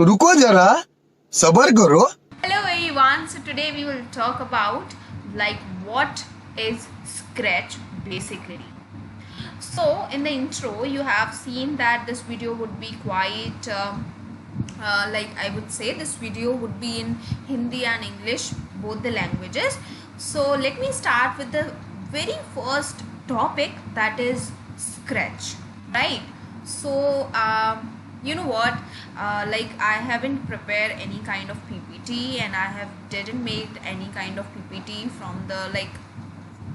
रुको जरा, सबर करो। Hello everyone, so today we will talk about what is Scratch basically. So in the intro you have seen that this video would be quite I would say this video would be in Hindi and English, both the languages. So let me start with the very first topic, that is Scratch, right? So you know what, I haven't prepared any kind of PPT, and I have didn't make any kind of PPT from the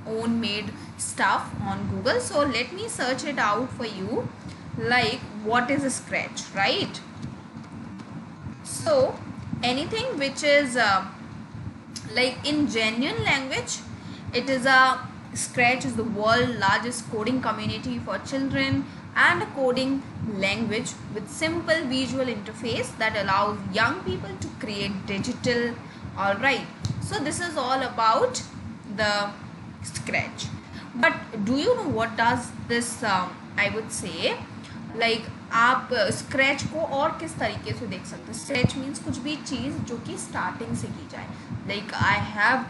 own made stuff on Google. So let me search it out for you, what is a Scratch, right? So anything which is in genuine language, it is a Scratch is the world's largest coding community for children and a coding language with simple visual interface that allows young people to create digital. All right, so this is all about the Scratch. But do you know what does this I would say, आप scratch को और किस तरीके से देख सकते हैं? Scratch means कुछ भी चीज़ जो कि स्टार्टिंग से की जाए, I have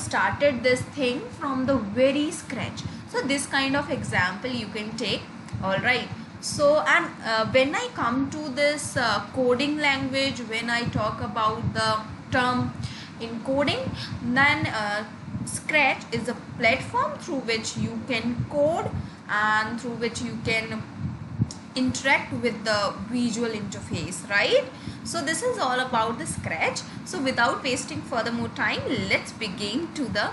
started this thing from the very scratch. So this kind of example you can take. All right, so and when I come to this coding language, when I talk about the term in coding, then Scratch is a platform through which you can code and through which you can interact with the visual interface, right? So this is all about the Scratch. So without wasting further more time, let's begin to the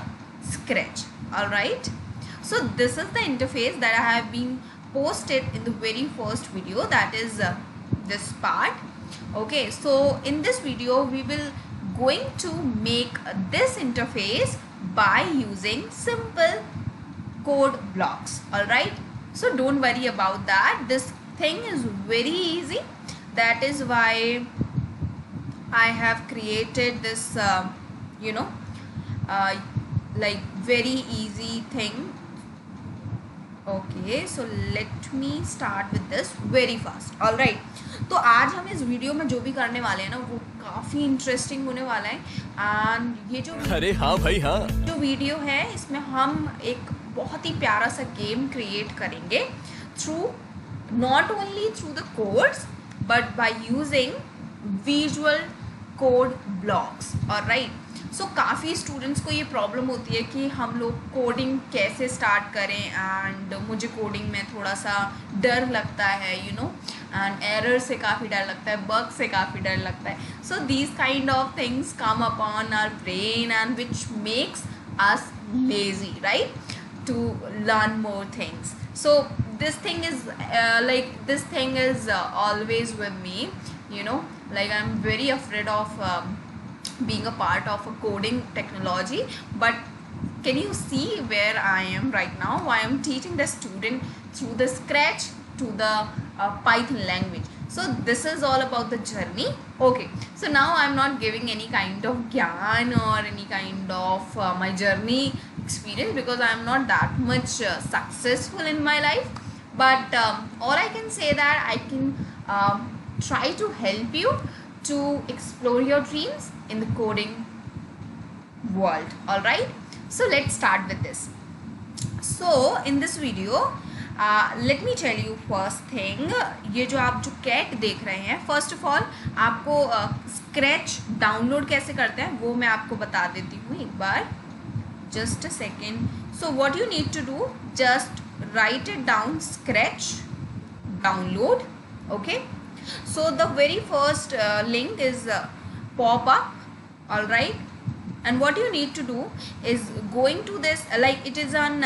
Scratch. All right, so this is the interface that I have been posted in the very first video, that is this part. Okay, so in this video we will going to make this interface by using simple code blocks. All right, so don't worry about that. This thing is very easy. That is why I have created this very easy thing. Okay, so let me start with this very fast. All right, तो आज हम इस video में जो भी करने वाले हैं ना, वो काफ़ी इंटरेस्टिंग होने वाला है. एंड ये जो अरे हाँ भाई हाँ, जो वीडियो है इसमें हम एक बहुत ही प्यारा सा गेम क्रिएट करेंगे through not only through the codes but by using visual code blocks. All right, so काफ़ी स्टूडेंट्स को ये प्रॉब्लम होती है कि हम लोग कोडिंग कैसे स्टार्ट करें, एंड मुझे कोडिंग में थोड़ा सा डर लगता है, एंड एरर से काफ़ी डर लगता है, बग से काफ़ी डर लगता है. So these kind of things come upon our brain and which makes us lazy, right, to learn more things. So this thing is always with me, I'm very afraid of being a part of a coding technology. But can you see where I am right now? I am teaching the student through the Scratch to the Python language. So this is all about the journey. Okay, so now I'm not giving any kind of gyan or any kind of my journey experience, because I'm not that much successful in my life. But all I can say that I can try to help you to explore your dreams in the coding world. All right, so let's start with this. So in this video, let me tell you first thing. ये जो आप जो cat देख रहे हैं, first of all आपको Scratch download कैसे करते हैं वो मैं आपको बता देती हूँ एक बार. Just a second. So what you need to do, just write it down, scratch download. Okay, so the very first link is pop up. All right, and what you need to do is going to this, it is an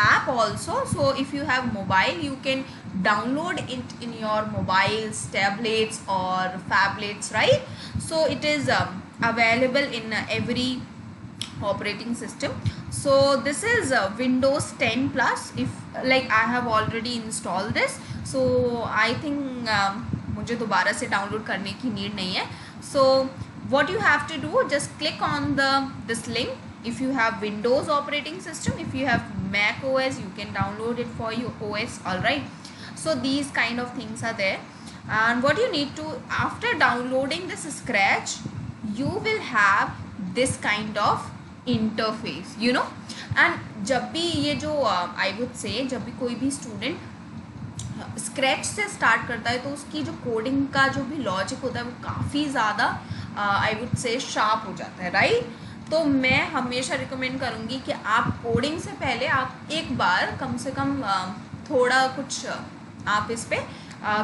app also. So if you have mobile, you can download it in your mobiles, tablets or phablets, right? So it is available in every operating system. So this is Windows 10 plus. If I have already installed this, so I think मुझे दोबारा से download करने की need नहीं है. So what you have to do, just click on this link. If you have Windows operating system, if you have Mac OS, you can download it for your OS. All right, so these kind of things are there. and what you need to, after downloading this Scratch, you will have this kind of interface, you know. and जब भी ये जो I would say जब भी कोई भी student scratch से start करता है तो उसकी जो कोडिंग का जो भी लॉजिक होता है वो काफ़ी ज़्यादा आई वुड से शार्प हो जाता है, राइट। तो मैं हमेशा रिकमेंड करूँगी कि आप कोडिंग से पहले आप एक बार कम से कम थोड़ा कुछ आप इस पर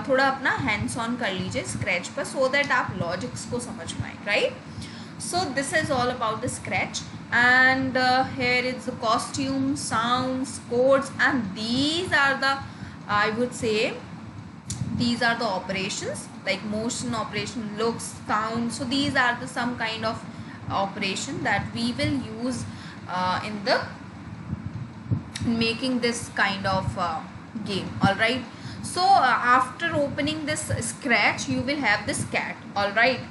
थोड़ा अपना हैंड्स ऑन कर लीजिए स्क्रैच पर, सो दैट आप लॉजिक्स को समझ पाएँ, right. So this is all about the scratch, and here is the costume, sounds, codes, and these are the, I would say, these are the operations like motion operation, looks, sound. So these are the some kind of operation that we will use in the making this kind of game. All right, so after opening this Scratch you will have this cat. All right,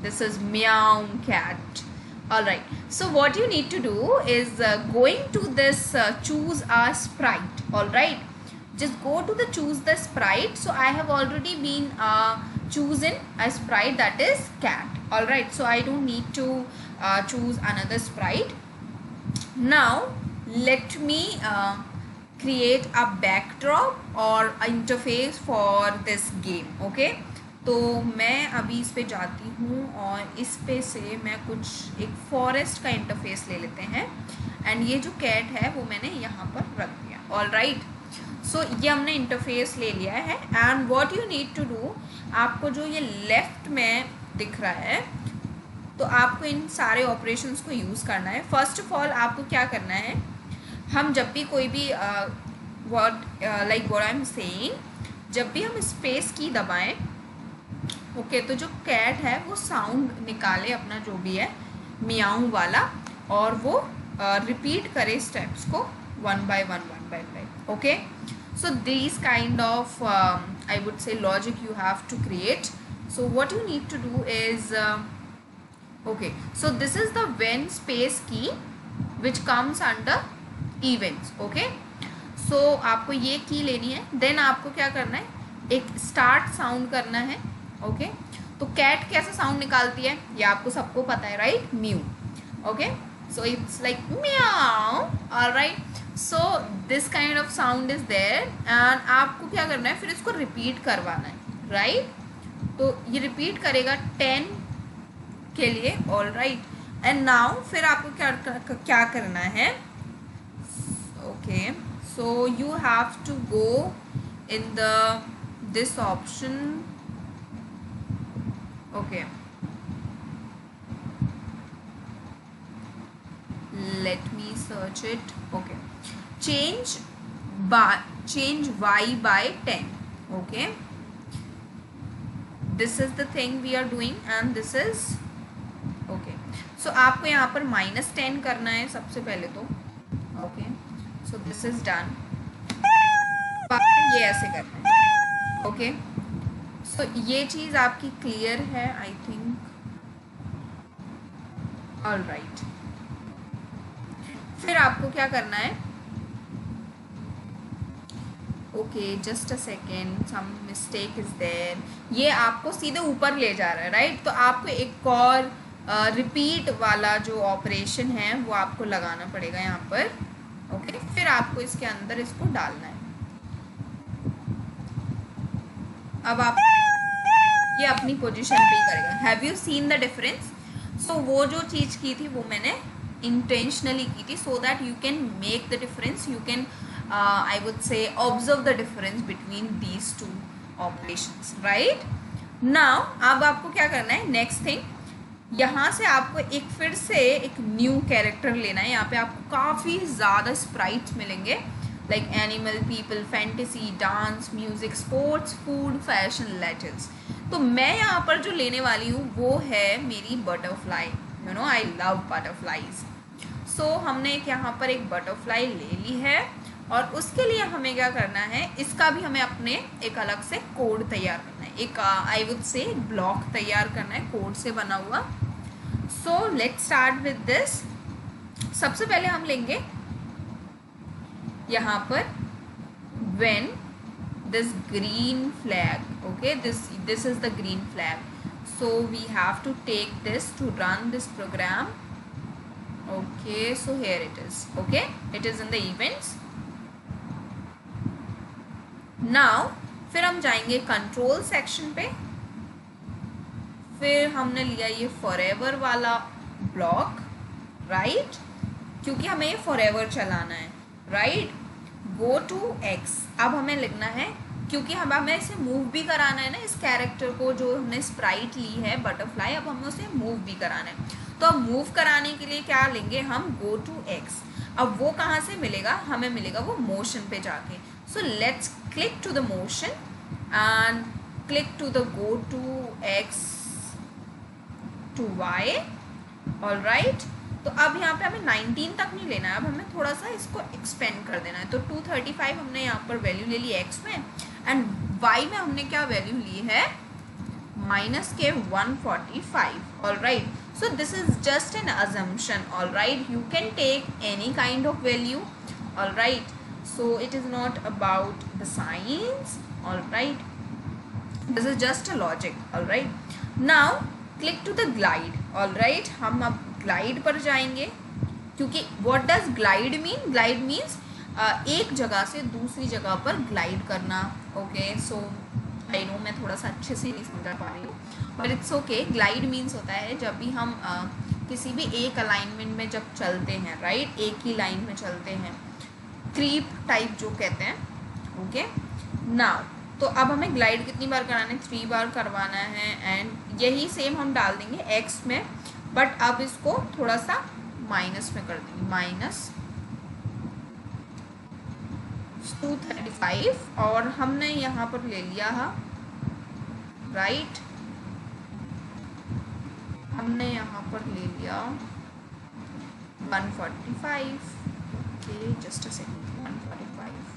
this is meow cat. All right, so what you need to do is going to this choose a sprite. All right, just go to the choose the sprite. So I have already been chosen a sprite, that is cat. All right, so I don't need to choose another sprite. Now let me create a backdrop or interface for this game. Okay, तो मैं अभी इस पे जाती हूँ और इस पे से मैं कुछ एक फॉरेस्ट का इंटरफेस ले लेते हैं, एंड ये जो कैट है वो मैंने यहाँ पर रख दिया। ऑल राइट, सो ये हमने इंटरफेस ले लिया है, and what you need to do, आपको जो ये लेफ्ट में दिख रहा है तो आपको इन सारे ऑपरेशंस को यूज़ करना है। फर्स्ट ऑफ ऑल आपको क्या करना है, हम जब भी कोई भी व्हाट आई एम सेइंग, जब भी हम स्पेस की दबाएं, ओके, तो जो कैट है वो साउंड निकाले अपना जो भी है मियाऊ वाला, और वो रिपीट करे स्टेप्स को one by one. Okay, so this kind of I would say logic you have to create. So what you need to do is okay, so this is the when space key which comes under events. Okay, so आपको ये की लेनी है, then आपको क्या करना है, एक स्टार्ट साउंड करना है। ओके, तो कैट कैसा साउंड निकालती है ये आपको सबको पता है, right, mew. Okay, so it's like meow. All right, so this kind of sound is there, and आपको क्या करना है, फिर इसको रिपीट करवाना है, राइट। तो ये रिपीट करेगा 10 के लिए। ऑलराइट, एंड नाउ फिर आपको क्या करना है, okay, so you have to go in the this option. Okay, let me search it. Okay, change y by 10. Okay, this is the thing we are doing, and this is okay. So आपको यहाँ पर -10 करना है सबसे पहले तो। Okay, so this is done. ये ऐसे करना है। Okay, तो ये चीज़ आपकी क्लियर है आई थिंक। ऑल राइट, फिर आपको क्या करना है, okay just a second, some mistake is there, ये आपको सीधे ऊपर ले जा रहा है, राइट। तो आपको एक और रिपीट वाला जो ऑपरेशन है वो आपको लगाना पड़ेगा यहाँ पर। ओके, फिर आपको इसके अंदर इसको डालना है। अब आप ये अपनी पोजीशन पे ही करेगा। Have you seen the difference? So वो जो चीज़ की थी वो मैंने इंटेंशनली की थी, so that you can make the difference, you can I would से observe the difference between these two operations, right. Now अब आपको क्या करना है, नेक्स्ट थिंग, यहाँ से आपको एक फिर से एक न्यू कैरेक्टर लेना है। यहाँ पे आपको काफ़ी ज़्यादा स्प्राइट्स मिलेंगे, like animal, people, fantasy, dance, music, sports, food, fashion, letters. तो मैं यहाँ पर जो लेने वाली हूँ वो है मेरी butterfly. You know I love butterflies. So हमने यहाँ पर एक बटरफ्लाई ले ली है, और उसके लिए हमें क्या करना है, इसका भी हमें अपने एक अलग से कोड तैयार करना है, एक आई वुड से ब्लॉक तैयार करना है कोड से बना हुआ। So let's start with this. सबसे पहले हम लेंगे यहाँ पर when this green flag. Okay, this is the green flag, so we have to take this to run this program. Okay, so here it is. Okay, it is in the events. Now फिर हम जाएंगे control section पे, फिर हमने लिया ये forever वाला block, right, क्योंकि हमें ये फॉरएवर चलाना है, राइट। गो टू एक्स, अब हमें लिखना है, क्योंकि हमें इसे मूव भी कराना है ना, इस कैरेक्टर को जो हमने स्प्राइट ली है बटरफ्लाई, अब हमें उसे मूव भी कराना है। तो अब मूव कराने के लिए क्या लेंगे हम, गो टू एक्स। अब वो कहाँ से मिलेगा, हमें मिलेगा वो मोशन पे जाके। So let's click to the motion and click to the go to X to Y, all right. तो अब यहाँ पे हमें 19 तक नहीं लेना है, अब हमें थोड़ा सा इसको एक्सपेंड कर देना है। तो 235 हमने यहाँ पर वैल्यू ले ली एक्स में, एंड वाई में हमने क्या वैल्यू ली है, माइनस के 145, all right. So this is just an assumption, all right, you can take any kind of value, all right. So it is not about the science, all right, this is just a logic, all right. Now click to the glide, all right. हम अब glide पर जाएंगे, क्योंकि what does glide mean, glide means एक जगह से दूसरी जगह पर ग्लाइड करना। ओके, सो आई नो मैं थोड़ा सा अच्छे से नहीं समझा पा रही हूँ, but it's okay. Glide means होता है जब भी हम किसी भी एक अलाइनमेंट में जब चलते हैं, राइट, एक ही लाइन में चलते हैं, क्रीप टाइप जो कहते हैं। ओके, नाउ तो अब हमें ग्लाइड कितनी बार कराना है, 3 बार करवाना है, एंड यही सेम हम डाल देंगे एक्स में, बट अब इसको थोड़ा सा माइनस में कर देंगे, माइनस 235, और हमने यहाँ पर ले लिया है, राइट, हमने यहाँ पर ले लिया 145। Okay, just a second, 145।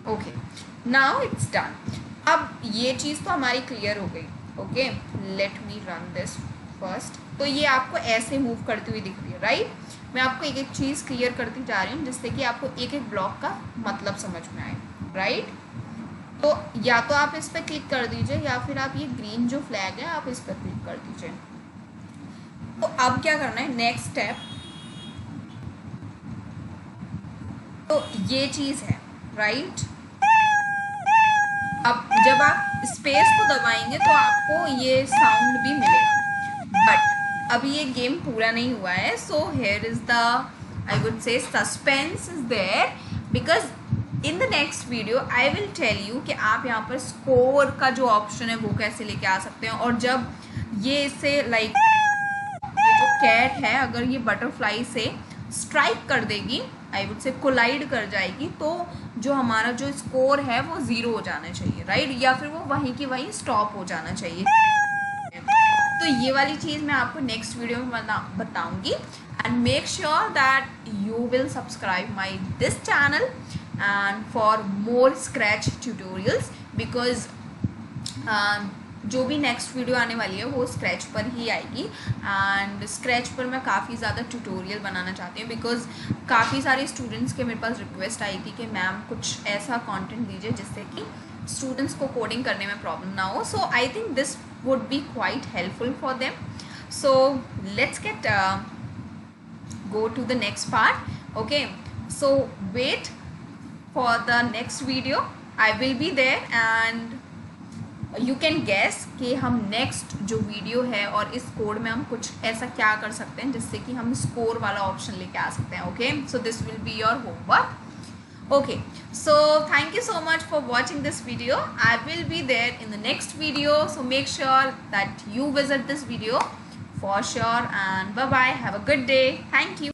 Okay, now it's done. अब ये चीज़ तो हमारी क्लियर हो गई। Okay, let me run this first. तो ये आपको ऐसे मूव करती हुई दिख रही है, राइट। मैं आपको एक एक चीज़ क्लियर करती जा रही हूँ, जिससे कि आपको एक एक ब्लॉक का मतलब समझ में आए, राइट। तो या तो आप इस पर क्लिक कर दीजिए, या फिर आप ये ग्रीन जो फ्लैग है आप इस पर क्लिक कर दीजिए। तो अब क्या करना है, नेक्स्ट स्टेप, तो ये चीज़ है, राइट। अब जब आप स्पेस को दबाएंगे तो आपको ये साउंड भी मिलेगा, बट अभी ये गेम पूरा नहीं हुआ है। So here is the, I would say, suspense is there, because in the next video I will tell you कि आप यहाँ पर स्कोर का जो ऑप्शन है वो कैसे लेके आ सकते हैं। और जब ये इससे लाइक ये जो कैट है, अगर ये बटरफ्लाई से स्ट्राइक कर देगी, आई वुड से कोलाइड कर जाएगी, तो जो हमारा जो स्कोर है वो 0 हो जाना चाहिए, राइट, या फिर वो वहीं की वहीं स्टॉप हो जाना चाहिए। तो ये वाली चीज़ मैं आपको नेक्स्ट वीडियो में बताऊंगी। And make sure that you will subscribe my this channel and for more scratch tutorials, because जो भी नेक्स्ट वीडियो आने वाली है वो स्क्रैच पर ही आएगी। एंड स्क्रैच पर मैं काफ़ी ज़्यादा ट्यूटोरियल बनाना चाहती हूँ, बिकॉज काफ़ी सारे स्टूडेंट्स के मेरे पास रिक्वेस्ट आई थी कि मैम कुछ ऐसा कंटेंट दीजिए जिससे कि स्टूडेंट्स को कोडिंग करने में प्रॉब्लम ना हो। So I think this would be quite helpful for them. So let's get go to the next part. Okay, so wait for the next video. I will be there and you can guess कि हम next जो video है और इस code में हम कुछ ऐसा क्या कर सकते हैं जिससे कि हम स्कोर वाला ऑप्शन लेके आ सकते हैं। Okay, so this will be your homework. Okay, so thank you so much for watching this video. I will be there in the next video, so make sure that you visit this video for sure, and bye bye, have a good day, thank you.